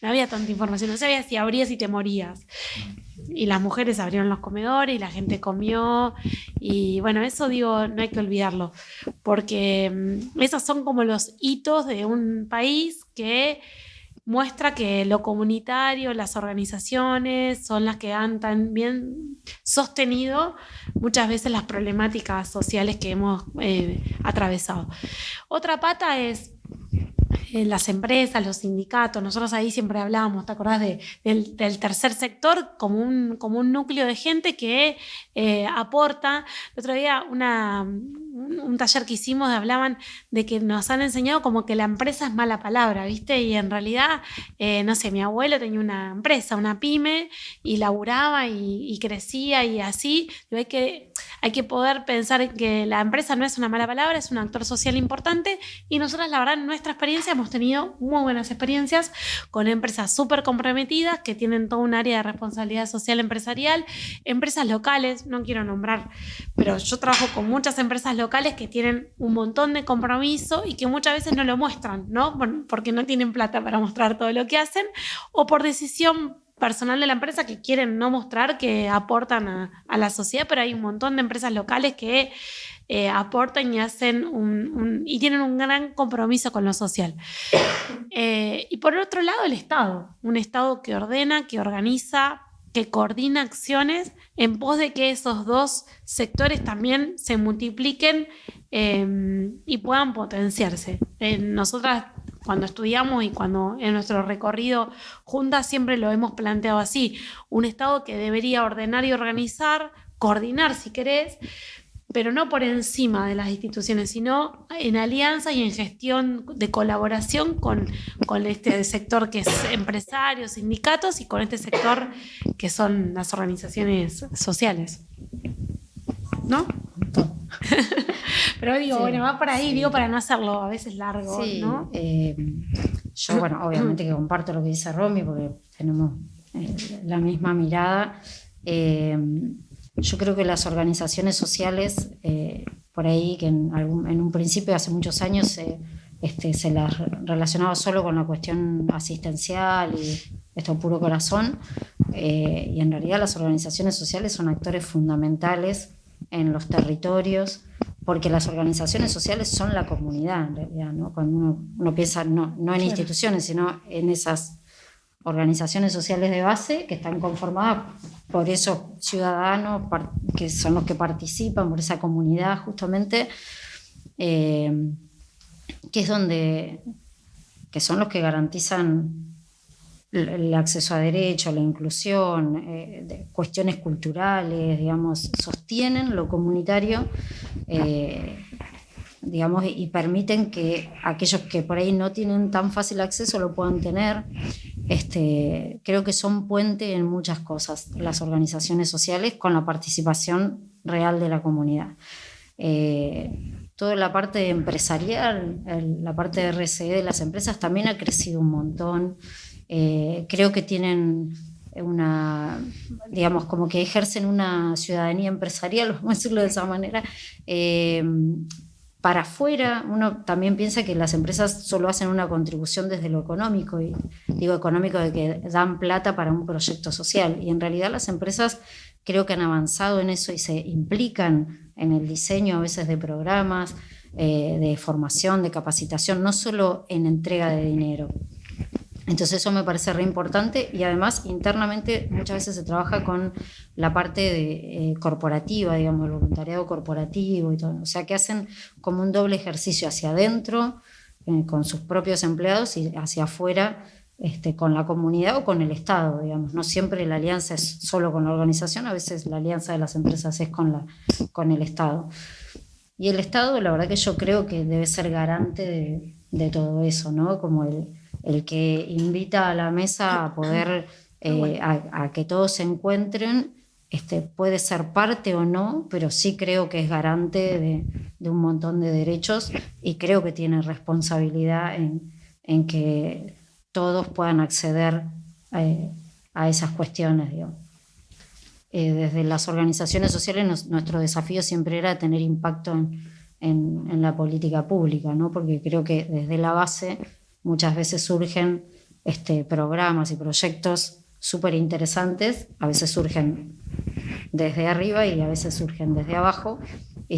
no había tanta información, no sabía si abrías y te morías. Y las mujeres abrieron los comedores y la gente comió, y bueno, eso digo, no hay que olvidarlo, porque esos son como los hitos de un país que muestra que lo comunitario, las organizaciones son las que han también sostenido muchas veces las problemáticas sociales que hemos atravesado. Otra pata es las empresas, los sindicatos. Nosotros ahí siempre hablábamos, ¿te acordás del tercer sector como un núcleo de gente que aporta? El otro día un taller que hicimos hablaban de que nos han enseñado como que la empresa es mala palabra, ¿viste? Y en realidad, no sé, mi abuelo tenía una empresa, una pyme, y laburaba y crecía y así. Hay que poder pensar en que la empresa no es una mala palabra, es un actor social importante, y nosotras, la verdad, en nuestra experiencia hemos tenido muy buenas experiencias con empresas súper comprometidas que tienen todo un área de responsabilidad social empresarial, empresas locales, no quiero nombrar, pero yo trabajo con muchas empresas locales que tienen un montón de compromiso y que muchas veces no lo muestran, ¿no? Porque no tienen plata para mostrar todo lo que hacen, o por decisión personal de la empresa que quieren no mostrar que aportan a la sociedad, pero hay un montón de empresas locales que aportan y hacen y tienen un gran compromiso con lo social. Y por otro lado, el Estado, un Estado que ordena, que organiza, que coordina acciones en pos de que esos dos sectores también se multipliquen y puedan potenciarse. Nosotras, cuando estudiamos y cuando en nuestro recorrido juntas, siempre lo hemos planteado así: un Estado que debería ordenar y organizar, coordinar si querés, pero no por encima de las instituciones, sino en alianza y en gestión de colaboración con este sector que es empresarios, sindicatos, y con este sector que son las organizaciones sociales, ¿no? Pero digo, sí, bueno, va por ahí, sí, digo, para no hacerlo a veces largo, sí, ¿no? Yo, bueno, obviamente que comparto lo que dice Romy, porque tenemos la misma mirada. Yo creo que las organizaciones sociales, por ahí, que en un principio, hace muchos años, se las relacionaba solo con la cuestión asistencial esto puro corazón, y en realidad las organizaciones sociales son actores fundamentales en los territorios, porque las organizaciones sociales son la comunidad en realidad, ¿no? Cuando uno piensa no en instituciones, sino en esas organizaciones sociales de base que están conformadas por esos ciudadanos que son los que participan, por esa comunidad justamente, que son los que garantizan el acceso a derechos, la inclusión, cuestiones culturales, digamos, sostienen lo comunitario, digamos, y permiten que aquellos que por ahí no tienen tan fácil acceso lo puedan tener. Creo que son puente en muchas cosas las organizaciones sociales con la participación real de la comunidad. Toda la parte empresarial, la parte de RSE de las empresas también ha crecido un montón. Creo que tienen digamos, como que ejercen una ciudadanía empresarial, vamos a decirlo de esa manera. Para afuera, uno también piensa que las empresas solo hacen una contribución desde lo económico, y digo económico de que dan plata para un proyecto social, y en realidad las empresas creo que han avanzado en eso y se implican en el diseño a veces de programas, de formación, de capacitación, no solo en entrega de dinero. Entonces eso me parece re importante, y además internamente muchas veces se trabaja con la parte corporativa, digamos, el voluntariado corporativo y todo. O sea que hacen como un doble ejercicio hacia adentro con sus propios empleados y hacia afuera con la comunidad o con el Estado, digamos. No siempre la alianza es solo con la organización, a veces la alianza de las empresas es con el Estado. Y el Estado, la verdad que yo creo que debe ser garante de todo eso, ¿no? Como el que invita a la mesa a poder, a que todos se encuentren, puede ser parte o no, pero sí creo que es garante de un montón de derechos, y creo que tiene responsabilidad en que todos puedan acceder a esas cuestiones, digamos. Desde las organizaciones sociales nuestro desafío siempre era tener impacto en la política pública, ¿no? Porque creo que desde la base muchas veces surgen programas y proyectos súper interesantes, a veces surgen desde arriba y a veces surgen desde abajo, y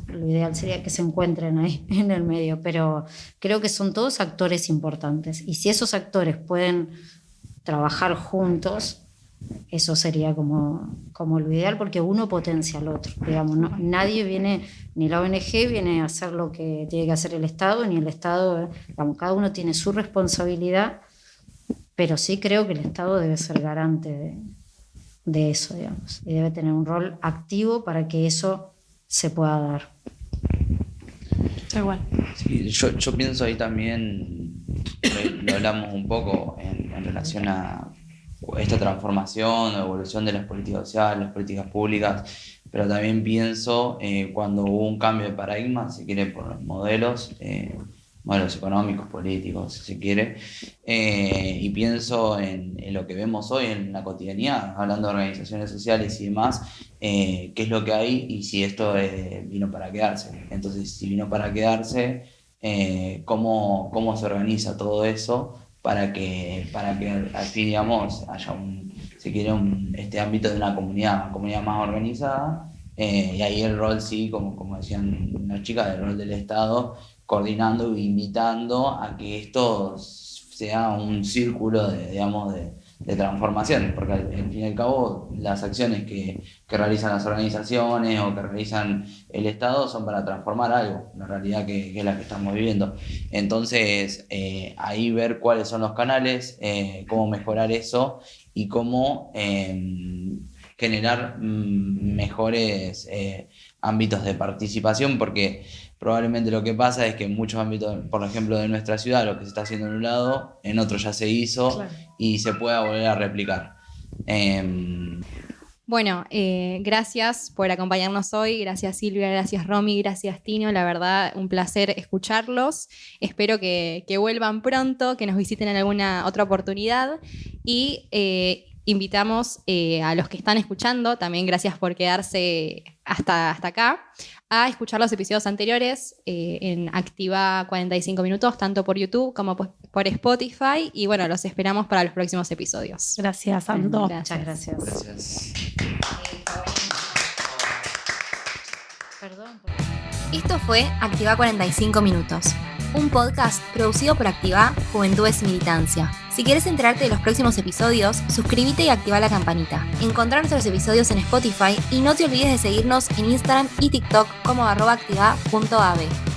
lo ideal sería que se encuentren ahí en el medio, pero creo que son todos actores importantes, y si esos actores pueden trabajar juntos, eso sería como lo ideal, porque uno potencia al otro, digamos, ¿no? Nadie viene, ni la ONG viene a hacer lo que tiene que hacer el Estado, ni el Estado, digamos, cada uno tiene su responsabilidad, pero sí creo que el Estado debe ser garante de eso, digamos, y debe tener un rol activo para que eso se pueda dar. Igual. Sí, yo pienso ahí también, lo hablamos un poco en relación a esta transformación o evolución de las políticas sociales, las políticas públicas, pero también pienso cuando hubo un cambio de paradigma, si quiere, por los modelos económicos, políticos, si se quiere, y pienso en lo que vemos hoy en la cotidianidad, hablando de organizaciones sociales y demás, qué es lo que hay y si esto vino para quedarse. Entonces, si vino para quedarse, ¿cómo se organiza todo eso para que al fin, digamos, haya este ámbito de una comunidad más organizada, y ahí el rol, sí, como decían las chicas, el rol del Estado coordinando e invitando a que esto sea un círculo de transformación, porque al fin y al cabo las acciones que realizan las organizaciones o que realizan el Estado son para transformar algo, la realidad que es la que estamos viviendo. Entonces, ahí ver cuáles son los canales, cómo mejorar eso y cómo generar mejores ámbitos de participación, porque probablemente lo que pasa es que en muchos ámbitos, por ejemplo de nuestra ciudad, lo que se está haciendo en un lado, en otro ya se hizo, claro, y se pueda volver a replicar. Bueno, gracias por acompañarnos hoy, gracias Silvia, gracias Romy, gracias Tino, la verdad un placer escucharlos, espero que vuelvan pronto, que nos visiten en alguna otra oportunidad, y invitamos a los que están escuchando, también gracias por quedarse hasta acá, a escuchar los episodios anteriores en Activa 45 minutos, tanto por YouTube como por Spotify. Y bueno, los esperamos para los próximos episodios. Gracias, Ando. Muchas gracias. Gracias. Perdón. Esto fue Activa 45 minutos, un podcast producido por Activa Juventudes y Militancia. Si quieres enterarte de los próximos episodios, suscríbete y activa la campanita. Encontrá nuestros episodios en Spotify y no te olvides de seguirnos en Instagram y TikTok como @activa.ab.